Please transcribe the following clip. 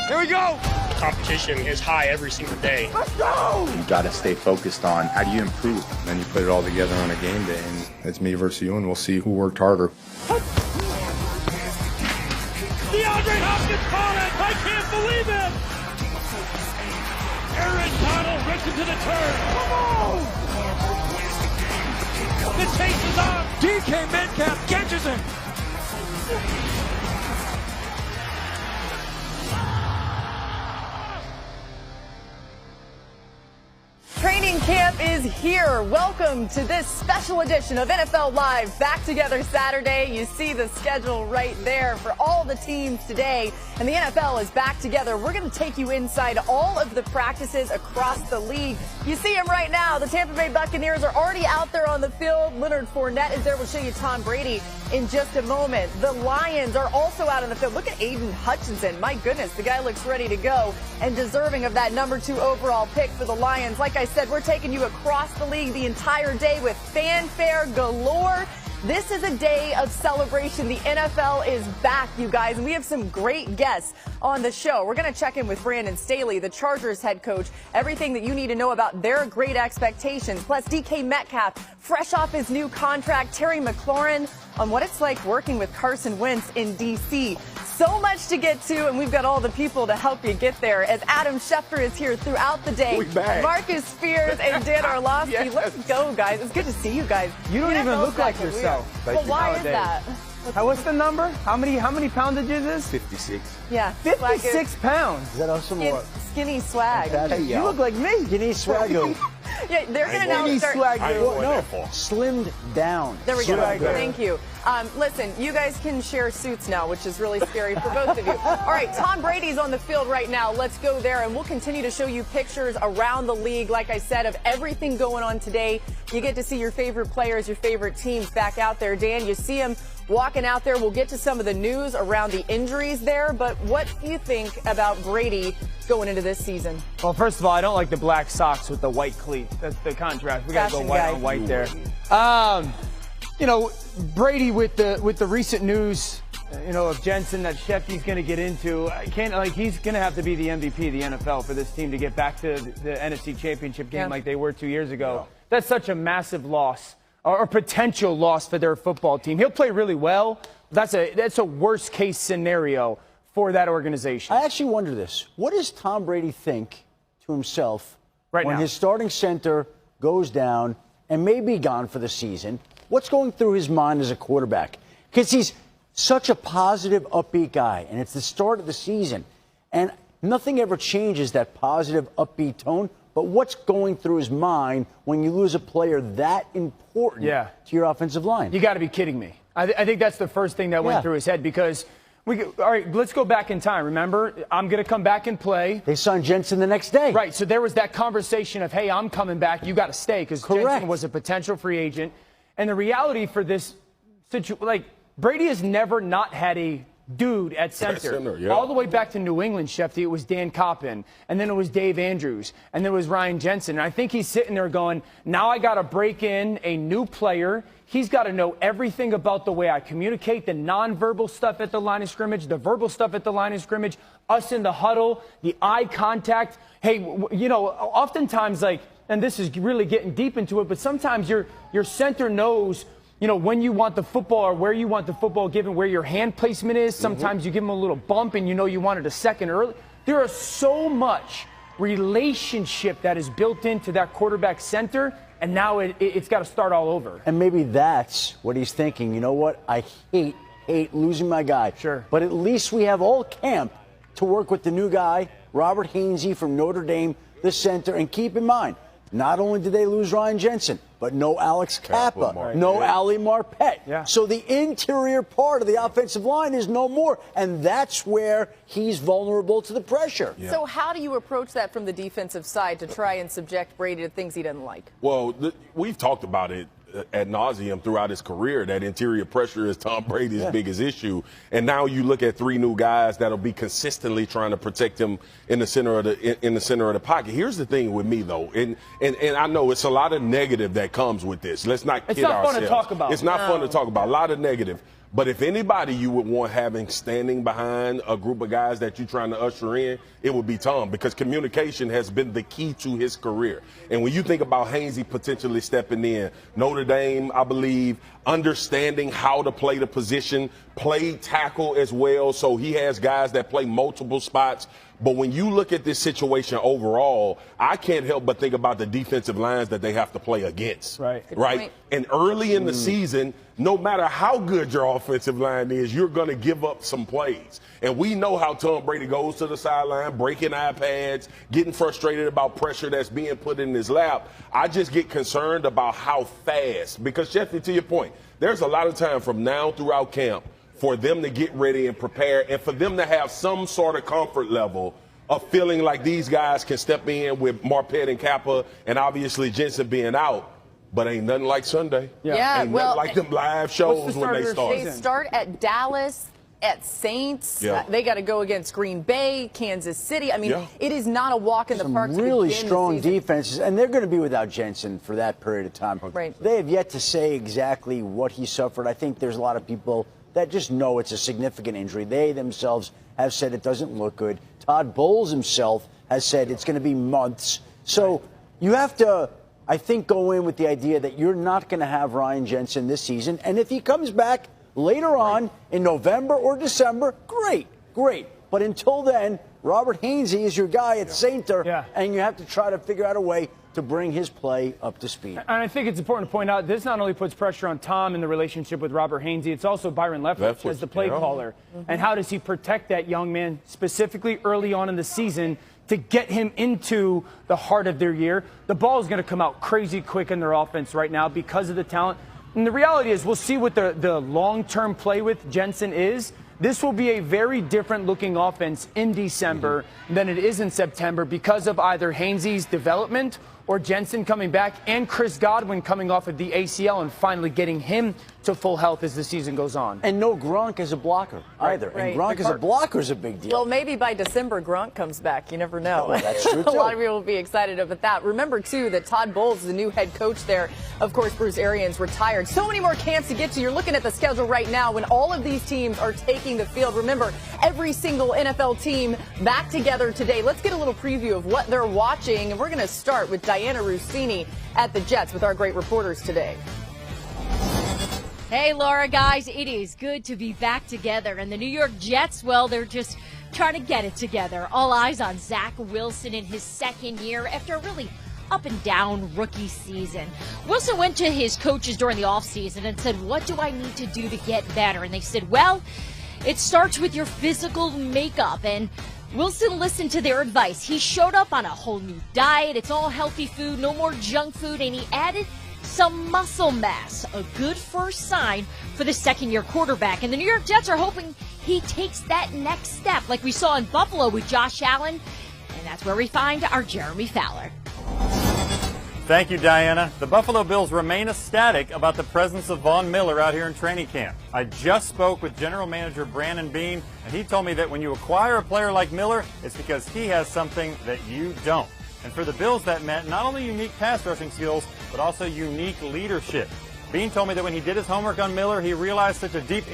Here we go. Competition is high every single day. Let's go. You got to stay focused on how do you improve. And then you put it all together on a game day, and it's me versus you, and we'll see who worked harder. DeAndre Hopkins caught it. I can't believe it. Aaron Donald rips into the turn. Come on. The chase is on. DK Metcalf catches him. Training camp is here. Welcome to this special edition of NFL Live Back Together Saturday. You see the schedule right there for all the teams today, and the NFL is back together. We're going to take you inside all of the practices across the league. You see them right now. The Tampa Bay Buccaneers are already out there on the field. Leonard Fournette is there. We'll show you Tom Brady in just a moment. The Lions are also out on the field. Look at Aiden Hutchinson. My goodness, the guy looks ready to go and deserving of that number 2 overall pick for the Lions. Like I said, we're taking you across the league the entire day with fanfare galore. This is a day of celebration. The NFL is back, you guys, and we have some great guests on the show. We're going to check in with Brandon Staley, the Chargers head coach, everything that you need to know about their great expectations, plus DK Metcalf, fresh off his new contract, Terry McLaurin, on what it's like working with Carson Wentz in D.C. So much to get to, and we've got all the people to help you get there. As Adam Schefter is here throughout the day, Marcus Spears and Dan Orlovsky. Yes. Let's go, guys. It's good to see you guys. You don't even look like yourself. Well, why is that? What's the number? How many poundage is this? 56. Yeah, 56 pounds. Is that awesome? Skinny swag. Hey, you look like me. Skinny swaggo. Yeah, they're going to now start. Slimmed down. There we go. Thank you. Listen, you guys can share suits now, which is really scary for both of you. All right, Tom Brady's on the field right now. Let's go there, and we'll continue to show you pictures around the league, like I said, of everything going on today. You get to see your favorite players, your favorite teams back out there. Dan, you see them walking out there. We'll get to some of the news around the injuries there, but what do you think about Brady going into this season? Well, first of all, I don't like the black socks with the white cleats. That's the contrast. We got to go white on white there. You know, Brady with the recent news, of Jensen that Schefter's going to get into, he's going to have to be the MVP of the NFL for this team to get back to the NFC Championship game like they were 2 years ago. Yeah. That's such a massive loss or potential loss for their football team. He'll play really well. That's a worst case scenario for that organization. I actually wonder this. What does Tom Brady think to himself when now? His starting center goes down and may be gone for the season? What's going through his mind as a quarterback? Because he's such a positive, upbeat guy, and it's the start of the season. And nothing ever changes that positive, upbeat tone. But what's going through his mind when you lose a player that important to your offensive line? You got to be kidding me. I think that's the first thing that went through his head because all right, let's go back in time. Remember, I'm going to come back and play. They signed Jensen the next day. Right, so there was that conversation of, hey, I'm coming back. You got to stay because Jensen was a potential free agent. And the reality for this situation, Brady has never not had a dude at center. All the way back to New England, Schefter, it was Dan Coppin, and then it was Dave Andrews, and then it was Ryan Jensen. And I think he's sitting there going, now I got to break in a new player. He's got to know everything about the way I communicate, the nonverbal stuff at the line of scrimmage, the verbal stuff at the line of scrimmage, us in the huddle, the eye contact. Hey, oftentimes, and this is really getting deep into it, but sometimes your center knows, when you want the football or where you want the football given where your hand placement is. Sometimes you give them a little bump and you want it a second early. There is so much relationship that is built into that quarterback center, and now it's got to start all over. And maybe that's what he's thinking. You know what? I hate losing my guy. Sure. But at least we have all camp to work with the new guy, Robert Hainsey from Notre Dame, the center. And keep in mind, not only did they lose Ryan Jensen, but no Alex Kappa, no Ali Marpet. Yeah. So the interior part of the offensive line is no more, and that's where he's vulnerable to the pressure. Yeah. So how do you approach that from the defensive side to try and subject Brady to things he doesn't like? Well, we've talked about it ad nauseum throughout his career. That interior pressure is Tom Brady's biggest issue. And now you look at three new guys that'll be consistently trying to protect him in the center of the pocket. Here's the thing with me though, and I know it's a lot of negative that comes with this. Let's not kid ourselves. It's not fun to talk about. It's not fun to talk about. A lot of negative. But if anybody you would want having standing behind a group of guys that you're trying to usher in, it would be Tom, because communication has been the key to his career. And when you think about Hainsey potentially stepping in, Notre Dame, I believe, understanding how to play the position, played tackle as well, so he has guys that play multiple spots. But when you look at this situation overall, I can't help but think about the defensive lines that they have to play against. Right? And early in the season, no matter how good your offensive line is, you're going to give up some plays. And we know how Tom Brady goes to the sideline, breaking iPads, getting frustrated about pressure that's being put in his lap. I just get concerned about how fast, because, Schefter, to your point, there's a lot of time from now throughout camp for them to get ready and prepare, and for them to have some sort of comfort level of feeling like these guys can step in with Marpet and Kappa and obviously Jensen being out. But ain't nothing like Sunday. Ain't nothing like them live shows when they start. They start at Dallas, at Saints. They got to go against Green Bay, Kansas City. I mean, it is not a walk in the park. Some really strong defenses, and they're going to be without Jensen for that period of time. They have yet to say exactly what he suffered. I think there's a lot of people that just know it's a significant injury. They themselves have said it doesn't look good. Todd Bowles himself has said it's going to be months. So you have to, I think, go in with the idea that you're not going to have Ryan Jensen this season. And if he comes back later on in November or December, great. But until then, Robert Hainsey is your guy at center, and you have to try to figure out a way to bring his play up to speed. And I think it's important to point out this not only puts pressure on Tom in the relationship with Robert Hainsey, it's also Byron Leftwich as the play caller. And how does he protect that young man specifically early on in the season to get him into the heart of their year? The ball is going to come out crazy quick in their offense right now because of the talent. And the reality is we'll see what the long-term play with Jensen is. This will be a very different looking offense in December than it is in September because of either Hainsey's development or Jensen coming back and Chris Godwin coming off of the ACL and finally getting him to full health as the season goes on. And no Gronk as a blocker either. And Gronk as a blocker is a big deal. Well, maybe by December Gronk comes back. You never know. Oh, that's true, too. A lot of people will be excited about that. Remember, too, that Todd Bowles is the new head coach there. Of course, Bruce Arians retired. So many more camps to get to. You're looking at the schedule right now when all of these teams are taking the field. Remember, every single NFL team back together today. Let's get a little preview of what they're watching. And we're going to start with Diana Rossini at the Jets with our great reporters today. Hey, Laura, guys, it is good to be back together. And the New York Jets, well, they're just trying to get it together. All eyes on Zach Wilson in his second year after a really up and down rookie season. Wilson went to his coaches during the offseason and said, what do I need to do to get better? And they said, well, it starts with your physical makeup. And Wilson listened to their advice. He showed up on a whole new diet. It's all healthy food, no more junk food, and he added some muscle mass, a good first sign for the second-year quarterback. And the New York Jets are hoping he takes that next step like we saw in Buffalo with Josh Allen. And that's where we find our Jeremy Fowler. Thank you, Diana. The Buffalo Bills remain ecstatic about the presence of Von Miller out here in training camp. I just spoke with General Manager Brandon Beane, and he told me that when you acquire a player like Miller, it's because he has something that you don't. And for the Bills, that meant not only unique pass rushing skills, but also unique leadership. Beane told me that when he did his homework on Miller, he realized such a deep